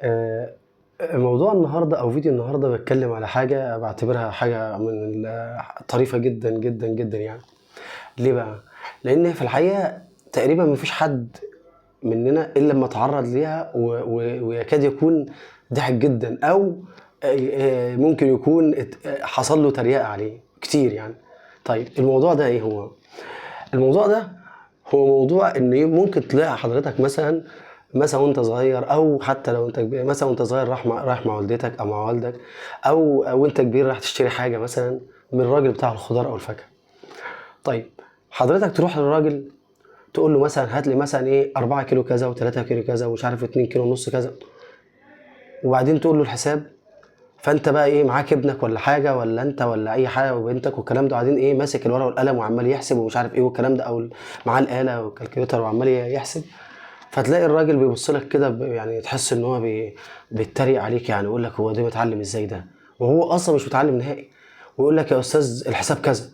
آآ موضوع النهارده أو فيديو النهارده باتكلّم على حاجة باعتبرها حاجة من طريفة جدًا، جدًا، جدًا يعني. ليه بقى؟ لإن في الحقيقة تقريبًا ما فيش حد مننا إلا أمّا اتعرّض ليها ويكاد يكون ضحك جدًا أو ممكن يكون حصل له تريقة عليه كتير يعني. طيب الموضوع ده إيه هو؟ الموضوع ده هو موضوع إن إيه، ممكن تلاقي حضرتك مثلًا وأنت صغير أو حتى لو أنت كبير، مثلًا وأنت صغير رايح مع والدتك أو مع والدك أو وأنت كبير رايح تشتري حاجة مثلًا من الراجل بتاع الخضار أو الفاكهة. طيب حضرتك تروح للراجل تقول له مثلًا هات لي مثلًا إيه 4 كيلو كذا و3 كيلو كذا ومش عارف 2 كيلو ونُص كذا، وبعدين تقول له الحساب. فأنت بقى إيه معاك ابنك والّا حاجة والّا أنت والّا أي حاجة وبنتك والكلام ده، وبعدين إيه ماسك الورقة والقلم وعمّال يحسب ومش عارف إيه والكلام ده، أو معاه الآلة والكالكوليتر وعمّال يحسب. فتلاقي الراجل بيبُص لك كده يعني تحس إن هو بيتريق عليك يعني، ويقول لك هو ده متعلّم إزاي ده؟ وهو أصلًا مش متعلّم نهائي، ويقول لك يا أستاذ الحساب كذا.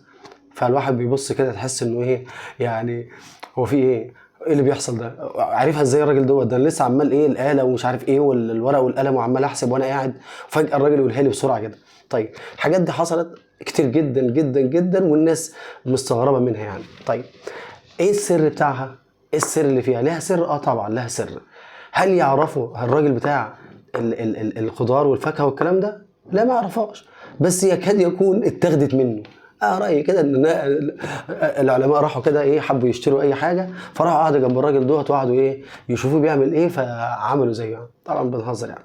فالواحد بيبُص كده تحس إنه إيه، يعني هو في إيه؟ إيه اللي بيحصل ده؟ عارفها إزاي الراجل دوّة؟ ده أنا لسه عمّال إيه الآلة ومش عارف إيه الورقة والقلم وعمّال أحسب وأنا قاعد، وفجأة الراجل يقولها لي بسرعة كده. طيب الحاجات دي حصلت كتير جدًا، جدًا، جدًا، والناس مستغربة منها يعني. طيب إيه السر بتاعها؟ إيه السر اللي فيها؟ ليها سر؟ آه طبعًا لها سر. هل يعرفه الراجل بتاع الخضار والفاكهة والكلام ده؟ لا ما يعرفهاش، بس يكاد يكون اتاخدت منه. رأيي كده إن العلماء راحوا كده إيه حبوا يشتروا أي حاجة، فراحوا قعدوا جنب الراجل دوّة وقعدوا إيه يشوفوه بيعمل إيه فعملوا زيه يعني. طبعًا بنهزر يعني.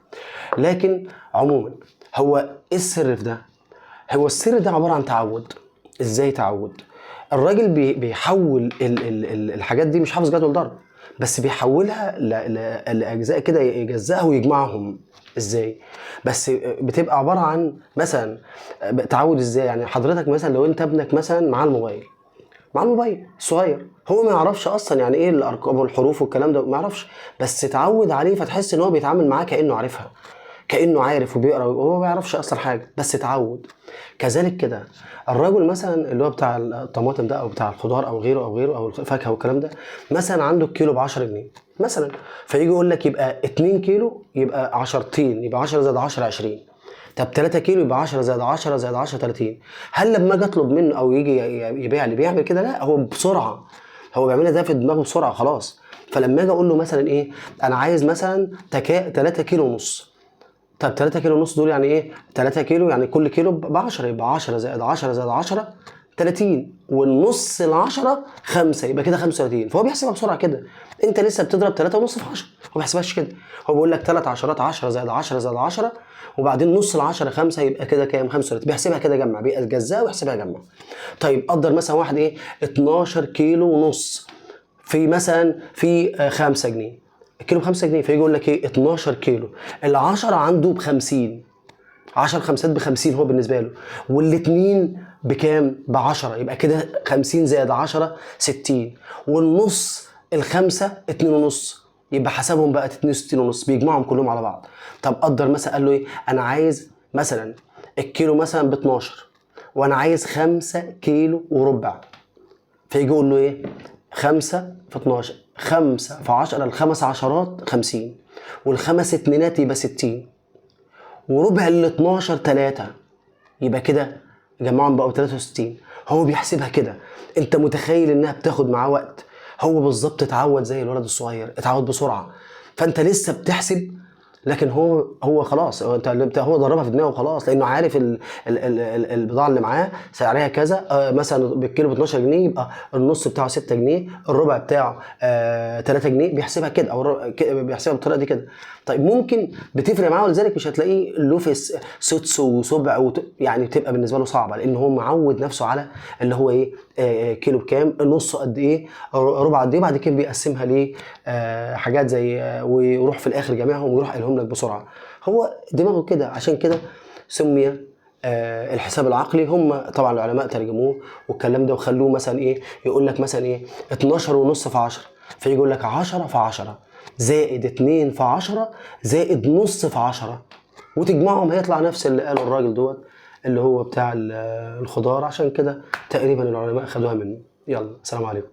لكن عمومًا هو إيه السر في ده؟ هو السر ده عبارة عن تعوّد. إزاي تعوّد؟ الراجل بيحوّل الحاجات دي، مش حافظ جدول ضرب، بس بيحوّلها لأجزاء كده يجزّأها ويجمعهم. إزاي؟ بس بتبقى عبارة عن مثلًا تعوّد إزاي؟ يعني حضرتك مثلًا لو أنت ابنك مثلًا معاه الموبايل الصغير، هو ما يعرفش أصلًا يعني إيه الأرقام والحروف والكلام ده، ما يعرفش، بس اتعوّد عليه فتحس إن هو بيتعامل معاه كإنه عارفها. كأنه عارف وبيقرا وهو ما يعرفش أصلًا حاجة، بس اتعوّد. كذلك كده الرجل مثلًا اللي هو بتاع الطماطم ده أو بتاع الخضار أو غيره، أو غيره، أو الفاكهة والكلام ده، مثلًا عنده الكيلو ب10 جنيه مثلًا، فييجي يقول لك يبقى 2 كيلو يبقى عشرتين، يبقى 10 زائد 10 20. طب 3 كيلو يبقى 10 زائد 10 زائد 10 30. هل لمّا آجي أطلب منه أو ييجي يبيع لي بيعمل كده؟ لأ، هو بسرعة، هو بيعملها ده في دماغه بسرعة خلاص. فلمّا آجي أقول له مثلًا إيه، أنا عايز مثلًا 3 كيلو ونُص. طب 3 كيلو ونص دول يعني ايه؟ 3 كيلو يعني كل كيلو ب 10، يبقى 10 زائد 10 زائد 10 30، والنص ال10 5، يبقى كده 35. فهو بيحسبها بسرعه كده. انت لسه بتضرب 3 ونص في 10، هو ما بيحسبهاش كده. هو بيقول لك 3 عشرات 10 زائد 10 زائد 10، وبعدين نص ال10 5، يبقى كده كام؟ 35. بيحسبها كده جمع، بيجزاها ويحسبها جمع. طيب قدر مثلا واحد ايه 12 كيلو ونص في مثلا في 5 جنيه، الكيلو ب5 جنيه، فيجي يقول لك ايه 12 كيلو، ال10 عنده ب50، 10 خمسات ب50 هو بالنسبه له، والاتنين بكام؟ ب10، يبقى كده 50 زائد 10 60، والنص الخمسه 2 ونص، يبقى حسبهم بقى 62 ونص، بيجمعهم كلهم على بعض. طب قدر مثلا قال له ايه انا عايز مثلا الكيلو مثلا ب12 وانا عايز 5 كيلو وربع، فيجي يقول له ايه 5 في 12، 5 في 10، الخمس عشرات 50، والخمس اتنينات يبقى 60، وربع ال 12 3، يبقى كده جمعهم بقوا 63. هو بيحسبها كده. انت متخيل انها بتاخد معاه وقت؟ هو بالظبط اتعود زي الولد الصغير، اتعود بسرعه. فانت لسه بتحسب، لكن هو خلاص، هو ضربها في دماغه خلاص، لانه عارف البضاعه اللي معاه سعرها كذا. مثلا بالكيلو ب 12 جنيه، يبقى النص بتاعه 6 جنيه، الربع بتاعه 3 جنيه. بيحسبها كده، او بيحسبها بالطريقه دي كده. طيب ممكن بتفرق معاه، ولذلك مش هتلاقيه له في سدس وسبع يعني بتبقى بالنسبه له صعبه، لان هو معود نفسه على اللي هو ايه كيلو بكام، نص قد ايه، ربع قد ايه، بعد كده بيقسمها ليه حاجات زي ويروح في الاخر جامعهم ويروح قايلهم لك بسرعه. هو دماغه كده، عشان كده سمي الحساب العقلي. هم طبعا العلماء ترجموه والكلام ده وخلوه مثلا ايه، يقول لك مثلا ايه 12 ونص في 10، فيجي يقول لك 10 في 10 زائد 2 في 10 زائد نص في 10، وتجمعهم هيطلع نفس اللي قاله الراجل دوت اللي هو بتاع الخضار. عشان كده تقريبا العلماء خدوها منه. يلا سلام عليكم.